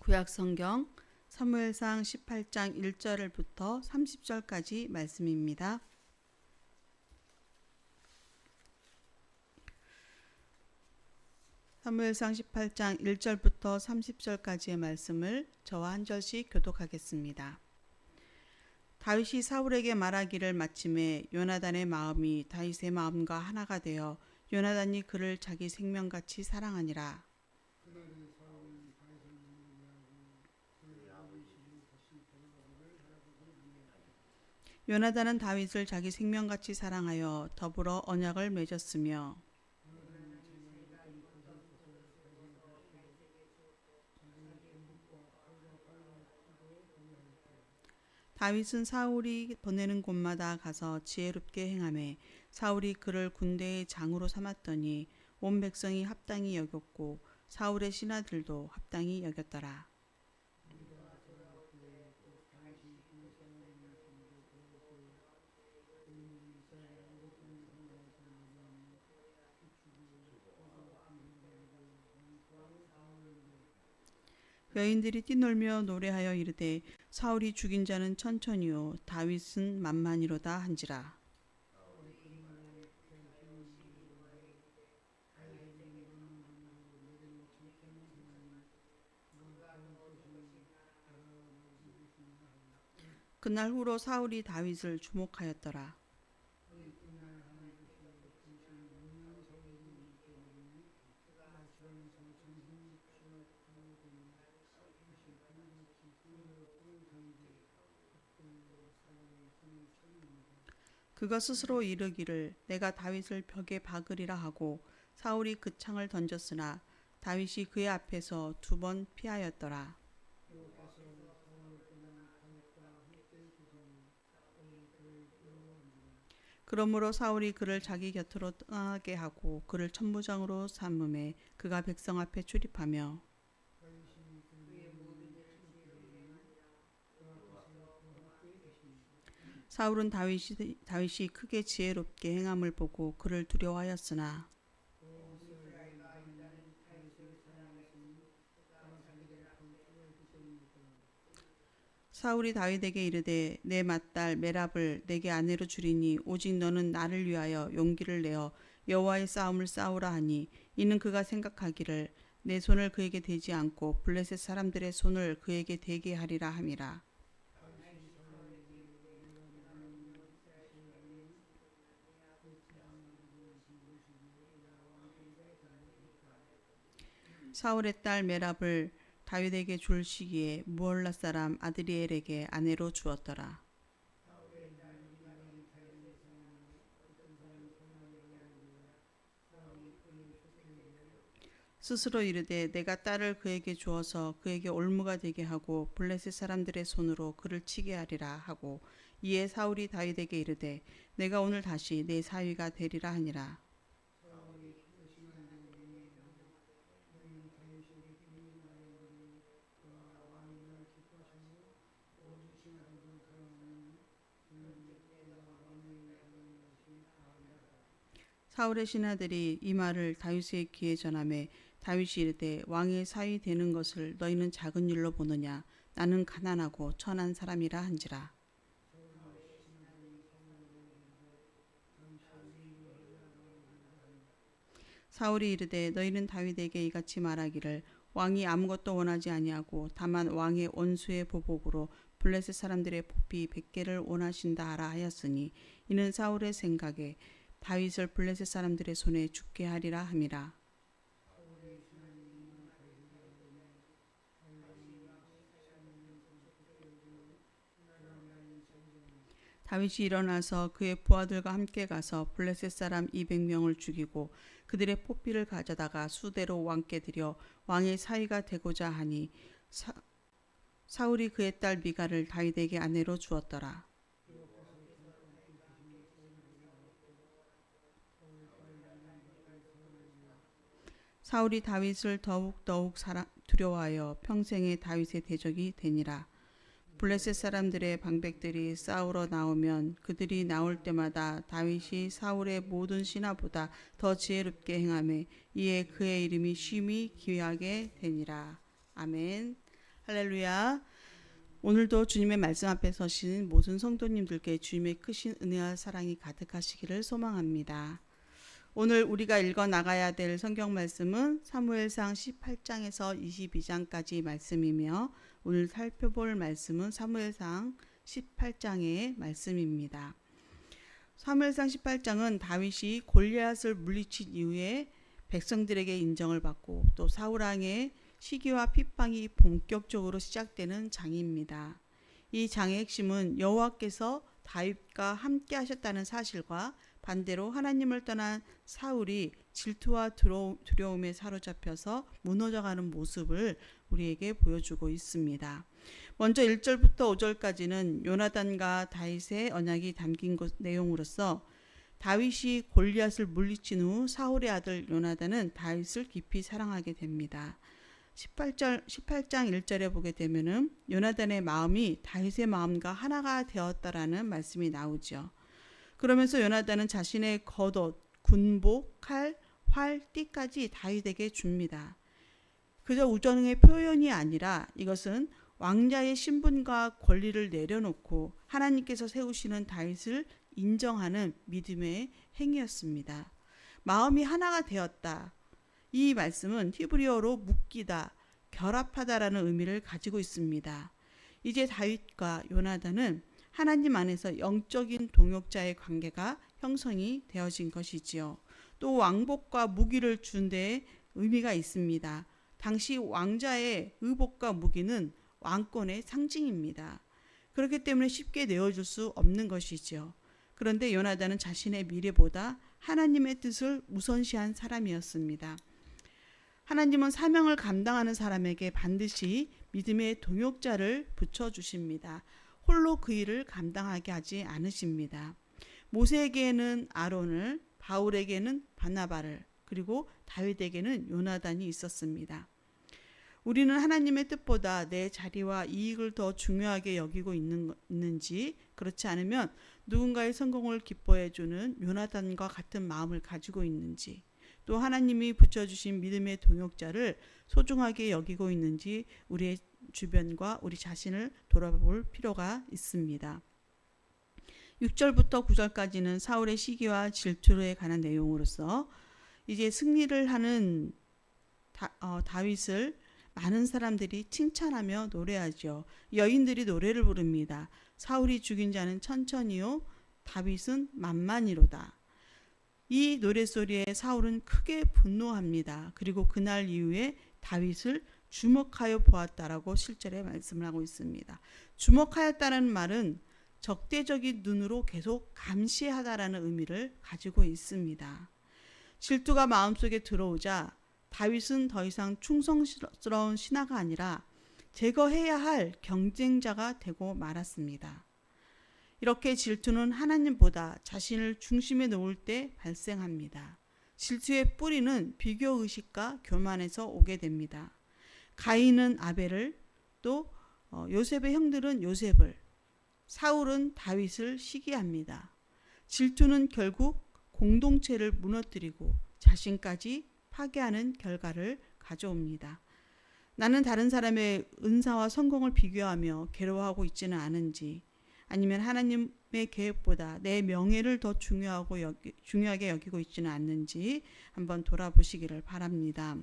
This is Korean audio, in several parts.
구약성경 사무엘상 18장 1절부터 30절까지 말씀입니다. 사무엘상 18장 1절부터 30절까지의 말씀을 저와 한 절씩 교독하겠습니다. 다윗이 사울에게 말하기를 마침에 요나단의 마음이 다윗의 마음과 하나가 되어 요나단이 그를 자기 생명같이 사랑하니라. 요나단은 다윗을 자기 생명같이 사랑하여 더불어 언약을 맺었으며 다윗은 사울이 보내는 곳마다 가서 지혜롭게 행하매 사울이 그를 군대의 장으로 삼았더니 온 백성이 합당히 여겼고 사울의 신하들도 합당히 여겼더라. 여인들이 뛰놀며 노래하여 이르되 사울이 죽인 자는 천천히요 다윗은 만만이로다 한지라. 그날 후로 사울이 다윗을 주목하였더라. 그가 스스로 이르기를 내가 다윗을 벽에 박으리라 하고 사울이 그 창을 던졌으나 다윗이 그의 앞에서 2번 피하였더라. 그러므로 사울이 그를 자기 곁으로 떠나게 하고 그를 천부장으로 삼음에 그가 백성 앞에 출입하며 사울은 다윗이 크게 지혜롭게 행함을 보고 그를 두려워하였으나 사울이 다윗에게 이르되 내 맏딸 메랍을 내게 아내로 주리니 오직 너는 나를 위하여 용기를 내어 여호와의 싸움을 싸우라 하니 이는 그가 생각하기를 내 손을 그에게 대지 않고 블레셋 사람들의 손을 그에게 대게 하리라 함이라. 사울의 딸 메랍을 다윗에게 줄 시기에 무올라 사람 아드리엘에게 아내로 주었더라. 스스로 이르되 내가 딸을 그에게 주어서 그에게 올무가 되게 하고 블레셋 사람들의 손으로 그를 치게 하리라 하고 이에 사울이 다윗에게 이르되 내가 오늘 다시 내 사위가 되리라 하니라. 사울의 신하들이 이 말을 다윗의 귀에 전하매 다윗이 이르되 왕의 사위 되는 것을 너희는 작은 일로 보느냐 나는 가난하고 천한 사람이라 한지라. 사울이 이르되 너희는 다윗에게 이같이 말하기를 왕이 아무것도 원하지 아니하고 다만 왕의 원수의 보복으로 블레셋 사람들의 포비 100개를 원하신다 하라 하였으니 이는 사울의 생각에 다윗을 블레셋 사람들의 손에 죽게 하리라 함이라. 다윗이 일어나서 그의 부하들과 함께 가서 블레셋 사람 200명을 죽이고 그들의 포비를 가져다가 수대로 왕께 드려 왕의 사위가 되고자 하니 사울이 그의 딸 미갈을 다윗에게 아내로 주었더라. 사울이 다윗을 더욱 두려워하여 평생에 다윗의 대적이 되니라. 블레셋 사람들의 방백들이 싸우러 나오면 그들이 나올 때마다 다윗이 사울의 모든 신하보다 더 지혜롭게 행하매 이에 그의 이름이 쉼이 귀하게 되니라. 아멘. 할렐루야. 오늘도 주님의 말씀 앞에 서신 모든 성도님들께 주님의 크신 은혜와 사랑이 가득하시기를 소망합니다. 오늘 우리가 읽어 나가야 될 성경 말씀은 사무엘상 18장에서 22장까지 말씀이며, 오늘 살펴볼 말씀은 사무엘상 18장의 말씀입니다. 사무엘상 18장은 다윗이 골리앗을 물리친 이후에 백성들에게 인정을 받고 또 사울 왕의 시기와 핍박이 본격적으로 시작되는 장입니다. 이 장의 핵심은 여호와께서 다윗과 함께 하셨다는 사실과 반대로 하나님을 떠난 사울이 질투와 두려움에 사로잡혀서 무너져가는 모습을 우리에게 보여주고 있습니다. 먼저 1절부터 5절까지는 요나단과 다윗의 언약이 담긴 내용으로서 다윗이 골리앗을 물리친 후 사울의 아들 요나단은 다윗을 깊이 사랑하게 됩니다. 18장 1절에 보게 되면은 요나단의 마음이 다윗의 마음과 하나가 되었다라는 말씀이 나오죠. 그러면서 요나단은 자신의 겉옷, 군복, 칼, 활, 띠까지 다윗에게 줍니다. 그저 우정의 표현이 아니라 이것은 왕자의 신분과 권리를 내려놓고 하나님께서 세우시는 다윗을 인정하는 믿음의 행위였습니다. 마음이 하나가 되었다. 이 말씀은 히브리어로 묶이다, 결합하다라는 의미를 가지고 있습니다. 이제 다윗과 요나단은 하나님 안에서 영적인 동역자의 관계가 형성이 되어진 것이지요. 또 왕복과 무기를 준 데에 의미가 있습니다. 당시 왕자의 의복과 무기는 왕권의 상징입니다. 그렇기 때문에 쉽게 내어줄 수 없는 것이지요. 그런데 요나단은 자신의 미래보다 하나님의 뜻을 우선시한 사람이었습니다. 하나님은 사명을 감당하는 사람에게 반드시 믿음의 동역자를 붙여주십니다. 홀로 그 일을 감당하게 하지 않으십니다. 모세에게는 아론을, 바울에게는 바나바를, 그리고 다윗에게는 요나단이 있었습니다. 우리는 하나님의 뜻보다 내 자리와 이익을 더 중요하게 여기고 있는지, 그렇지 않으면 누군가의 성공을 기뻐해주는 요나단과 같은 마음을 가지고 있는지, 또 하나님이 붙여주신 믿음의 동역자를 소중하게 여기고 있는지 우리의 주변과 우리 자신을 돌아볼 필요가 있습니다. 6절부터 9절까지는 사울의 시기와 질투에 관한 내용으로서 이제 승리를 하는 다윗을 많은 사람들이 칭찬하며 노래하죠. 여인들이 노래를 부릅니다. 사울이 죽인 자는 천천히요, 다윗은 만만히로다. 이 노래소리에 사울은 크게 분노합니다. 그리고 그날 이후에 다윗을 주목하여 보았다라고 실절에 말씀을 하고 있습니다. 주목하였다는 말은 적대적인 눈으로 계속 감시하다라는 의미를 가지고 있습니다. 질투가 마음속에 들어오자 다윗은 더 이상 충성스러운 신하가 아니라 제거해야 할 경쟁자가 되고 말았습니다. 이렇게 질투는 하나님보다 자신을 중심에 놓을 때 발생합니다. 질투의 뿌리는 비교의식과 교만에서 오게 됩니다. 가인은 아벨을, 또 요셉의 형들은 요셉을, 사울은 다윗을 시기합니다. 질투는 결국 공동체를 무너뜨리고 자신까지 파괴하는 결과를 가져옵니다. 나는 다른 사람의 은사와 성공을 비교하며 괴로워하고 있지는 않은지, 아니면 하나님의 계획보다 내 명예를 더 중요하게 여기고 있지는 않는지 한번 돌아보시기를 바랍니다.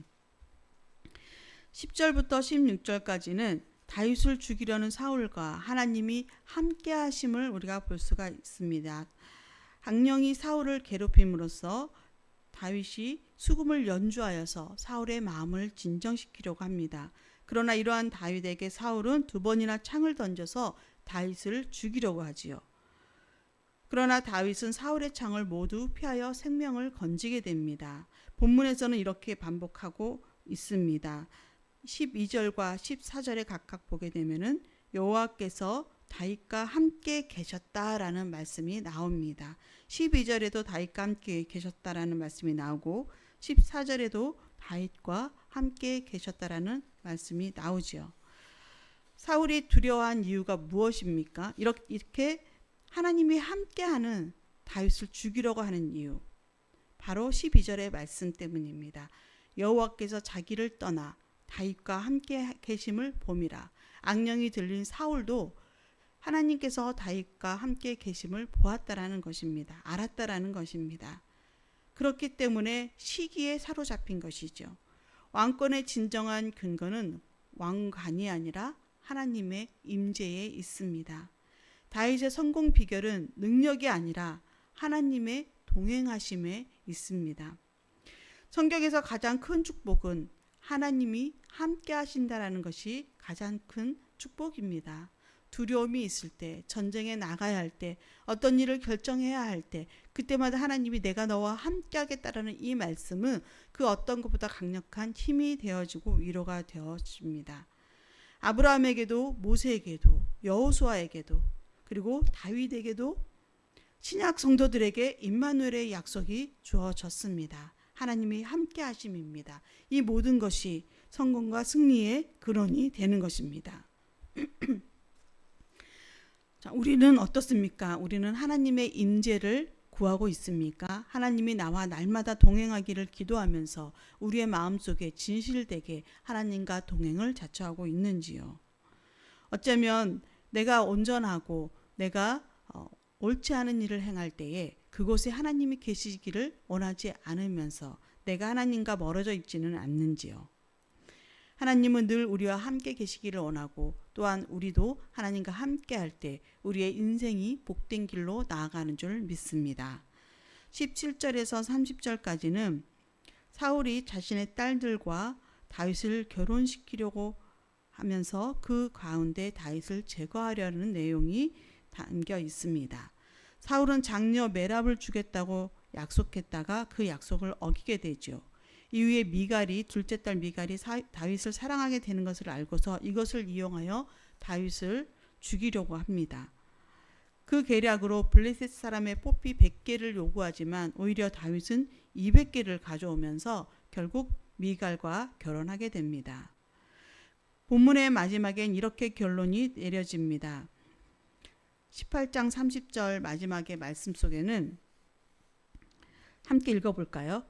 10절부터 16절까지는 다윗을 죽이려는 사울과 하나님이 함께 하심을 우리가 볼 수가 있습니다. 악령이 사울을 괴롭힘으로써 다윗이 수금을 연주하여서 사울의 마음을 진정시키려고 합니다. 그러나 이러한 다윗에게 사울은 2번이나 창을 던져서 다윗을 죽이려고 하지요. 그러나 다윗은 사울의 창을 모두 피하여 생명을 건지게 됩니다. 본문에서는 이렇게 반복하고 있습니다. 12절과 14절에 각각 보게 되면은 여호와께서 다윗과 함께 계셨다라는 말씀이 나옵니다. 12절에도 다윗과 함께 계셨다라는 말씀이 나오고 14절에도 다윗과 함께 계셨다라는 말씀이 나오죠. 사울이 두려워한 이유가 무엇입니까? 이렇게 하나님이 함께하는 다윗을 죽이려고 하는 이유, 바로 12절의 말씀 때문입니다. 여호와께서 자기를 떠나 다윗과 함께 계심을 봄이라. 악령이 들린 사울도 하나님께서 다윗과 함께 계심을 보았다라는 것입니다. 알았다라는 것입니다. 그렇기 때문에 시기에 사로잡힌 것이죠. 왕권의 진정한 근거는 왕관이 아니라 하나님의 임재에 있습니다. 다윗의 성공 비결은 능력이 아니라 하나님의 동행하심에 있습니다. 성경에서 가장 큰 축복은 하나님이 함께 하신다라는 것이 가장 큰 축복입니다. 두려움이 있을 때, 전쟁에 나가야 할 때, 어떤 일을 결정해야 할 때, 그때마다 하나님이 내가 너와 함께 하겠다라는 이 말씀은 그 어떤 것보다 강력한 힘이 되어지고 위로가 되어집니다. 아브라함에게도 모세에게도 여호수아에게도 그리고 다윗에게도 신약 성도들에게 임마누엘의 약속이 주어졌습니다. 하나님이 함께 하심입니다. 이 모든 것이 성공과 승리의 근원이 되는 것입니다. 자, 우리는 어떻습니까? 우리는 하나님의 임재를 구하고 있습니까? 하나님이 나와 날마다 동행하기를 기도하면서 우리의 마음속에 진실되게 하나님과 동행을 자처하고 있는지요? 어쩌면 내가 온전하고 내가 옳지 않은 일을 행할 때에 그곳에 하나님이 계시기를 원하지 않으면서 내가 하나님과 멀어져 있지는 않는지요? 하나님은 늘 우리와 함께 계시기를 원하고 또한 우리도 하나님과 함께 할 때 우리의 인생이 복된 길로 나아가는 줄 믿습니다. 17절에서 30절까지는 사울이 자신의 딸들과 다윗을 결혼시키려고 하면서 그 가운데 다윗을 제거하려는 내용이 담겨 있습니다. 사울은 장녀 메랍을 주겠다고 약속했다가 그 약속을 어기게 되죠. 이후에 미갈이 둘째 딸 미갈이 다윗을 사랑하게 되는 것을 알고서 이것을 이용하여 다윗을 죽이려고 합니다. 그 계략으로 블레셋 사람의 뽀삐 100개를 요구하지만 오히려 다윗은 200개를 가져오면서 결국 미갈과 결혼하게 됩니다. 본문의 마지막엔 이렇게 결론이 내려집니다. 18장 30절 마지막의 말씀 속에는 함께 읽어볼까요?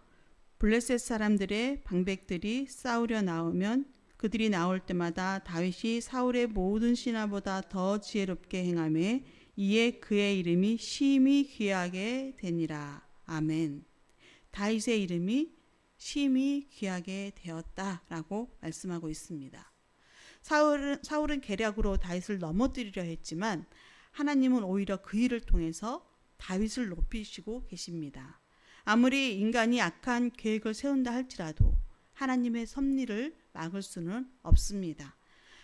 블레셋 사람들의 방백들이 싸우려 나오면 그들이 나올 때마다 다윗이 사울의 모든 신하보다 더 지혜롭게 행하매 이에 그의 이름이 심히 귀하게 되니라. 아멘. 다윗의 이름이 심히 귀하게 되었다라고 말씀하고 있습니다. 사울은 계략으로 다윗을 넘어뜨리려 했지만 하나님은 오히려 그 일을 통해서 다윗을 높이시고 계십니다. 아무리 인간이 악한 계획을 세운다 할지라도 하나님의 섭리를 막을 수는 없습니다.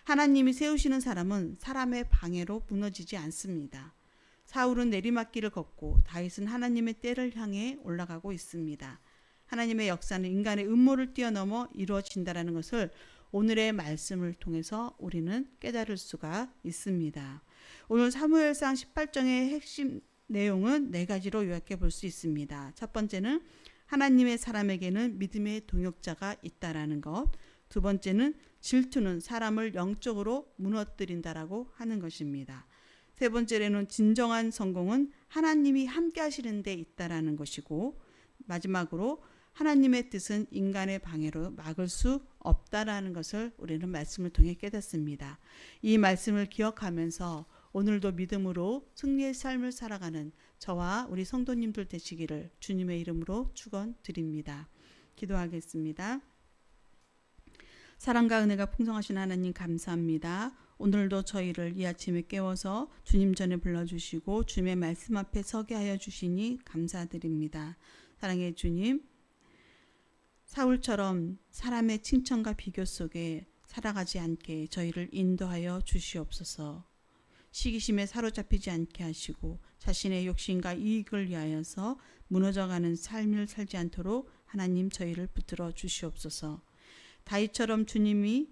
하나님이 세우시는 사람은 사람의 방해로 무너지지 않습니다. 사울은 내리막길을 걷고 다윗은 하나님의 때를 향해 올라가고 있습니다. 하나님의 역사는 인간의 음모를 뛰어넘어 이루어진다는 것을 오늘의 말씀을 통해서 우리는 깨달을 수가 있습니다. 오늘 사무엘상 18장의 핵심 내용은 4가지로 요약해 볼 수 있습니다. 첫 번째는 하나님의 사람에게는 믿음의 동역자가 있다라는 것. 두 번째는 질투는 사람을 영적으로 무너뜨린다라고 하는 것입니다. 세 번째로는 진정한 성공은 하나님이 함께 하시는 데 있다라는 것이고 마지막으로 하나님의 뜻은 인간의 방해로 막을 수 없다라는 것을 우리는 말씀을 통해 깨닫습니다. 이 말씀을 기억하면서 오늘도 믿음으로 승리의 삶을 살아가는 저와 우리 성도님들 되시기를 주님의 이름으로 축원드립니다. 기도하겠습니다. 사랑과 은혜가 풍성하신 하나님 감사합니다. 오늘도 저희를 이 아침에 깨워서 주님 전에 불러주시고 주님의 말씀 앞에 서게 하여 주시니 감사드립니다. 사랑의 주님, 사울처럼 사람의 칭찬과 비교 속에 살아가지 않게 저희를 인도하여 주시옵소서. 시기심에 사로잡히지 않게 하시고 자신의 욕심과 이익을 위하여서 무너져가는 삶을 살지 않도록 하나님 저희를 붙들어 주시옵소서. 다윗처럼 주님이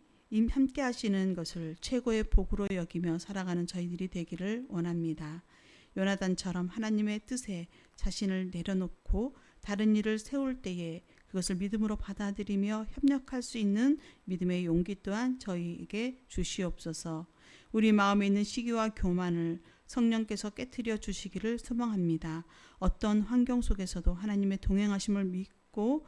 함께 하시는 것을 최고의 복으로 여기며 살아가는 저희들이 되기를 원합니다. 요나단처럼 하나님의 뜻에 자신을 내려놓고 다른 일을 세울 때에 그것을 믿음으로 받아들이며 협력할 수 있는 믿음의 용기 또한 저희에게 주시옵소서. 우리 마음에 있는 시기와 교만을 성령께서 깨트려 주시기를 소망합니다. 어떤 환경 속에서도 하나님의 동행하심을 믿고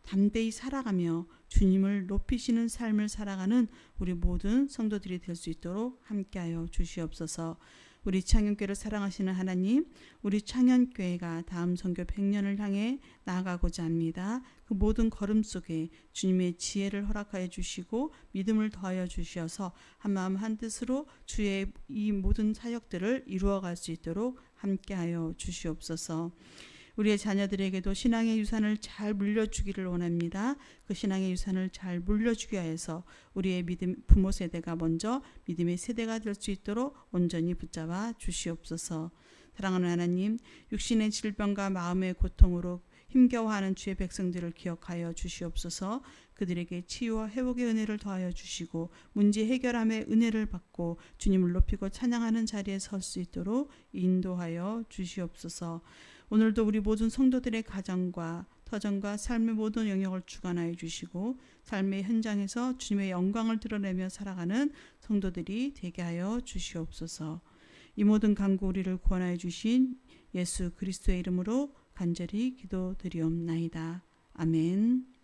담대히 살아가며 주님을 높이시는 삶을 살아가는 우리 모든 성도들이 될 수 있도록 함께하여 주시옵소서. 우리 창현교회를 사랑하시는 하나님, 우리 창현교회가 다음 선교 100년을 향해 나아가고자 합니다. 그 모든 걸음 속에 주님의 지혜를 허락하여 주시고 믿음을 더하여 주시어서 한마음 한뜻으로 주의 이 모든 사역들을 이루어갈 수 있도록 함께하여 주시옵소서. 우리의 자녀들에게도 신앙의 유산을 잘 물려주기를 원합니다. 그 신앙의 유산을 잘 물려주기 위해서 우리의 부모 세대가 먼저 믿음의 세대가 될 수 있도록 온전히 붙잡아 주시옵소서. 사랑하는 하나님, 육신의 질병과 마음의 고통으로 힘겨워하는 주의 백성들을 기억하여 주시옵소서. 그들에게 치유와 회복의 은혜를 더하여 주시고 문제 해결함의 은혜를 받고 주님을 높이고 찬양하는 자리에 설 수 있도록 인도하여 주시옵소서. 오늘도 우리 모든 성도들의 가정과 터전과 삶의 모든 영역을 주관하여 주시고 삶의 현장에서 주님의 영광을 드러내며 살아가는 성도들이 되게 하여 주시옵소서. 이 모든 간구 우리를 구원하여 주신 예수 그리스도의 이름으로 간절히 기도드리옵나이다. 아멘.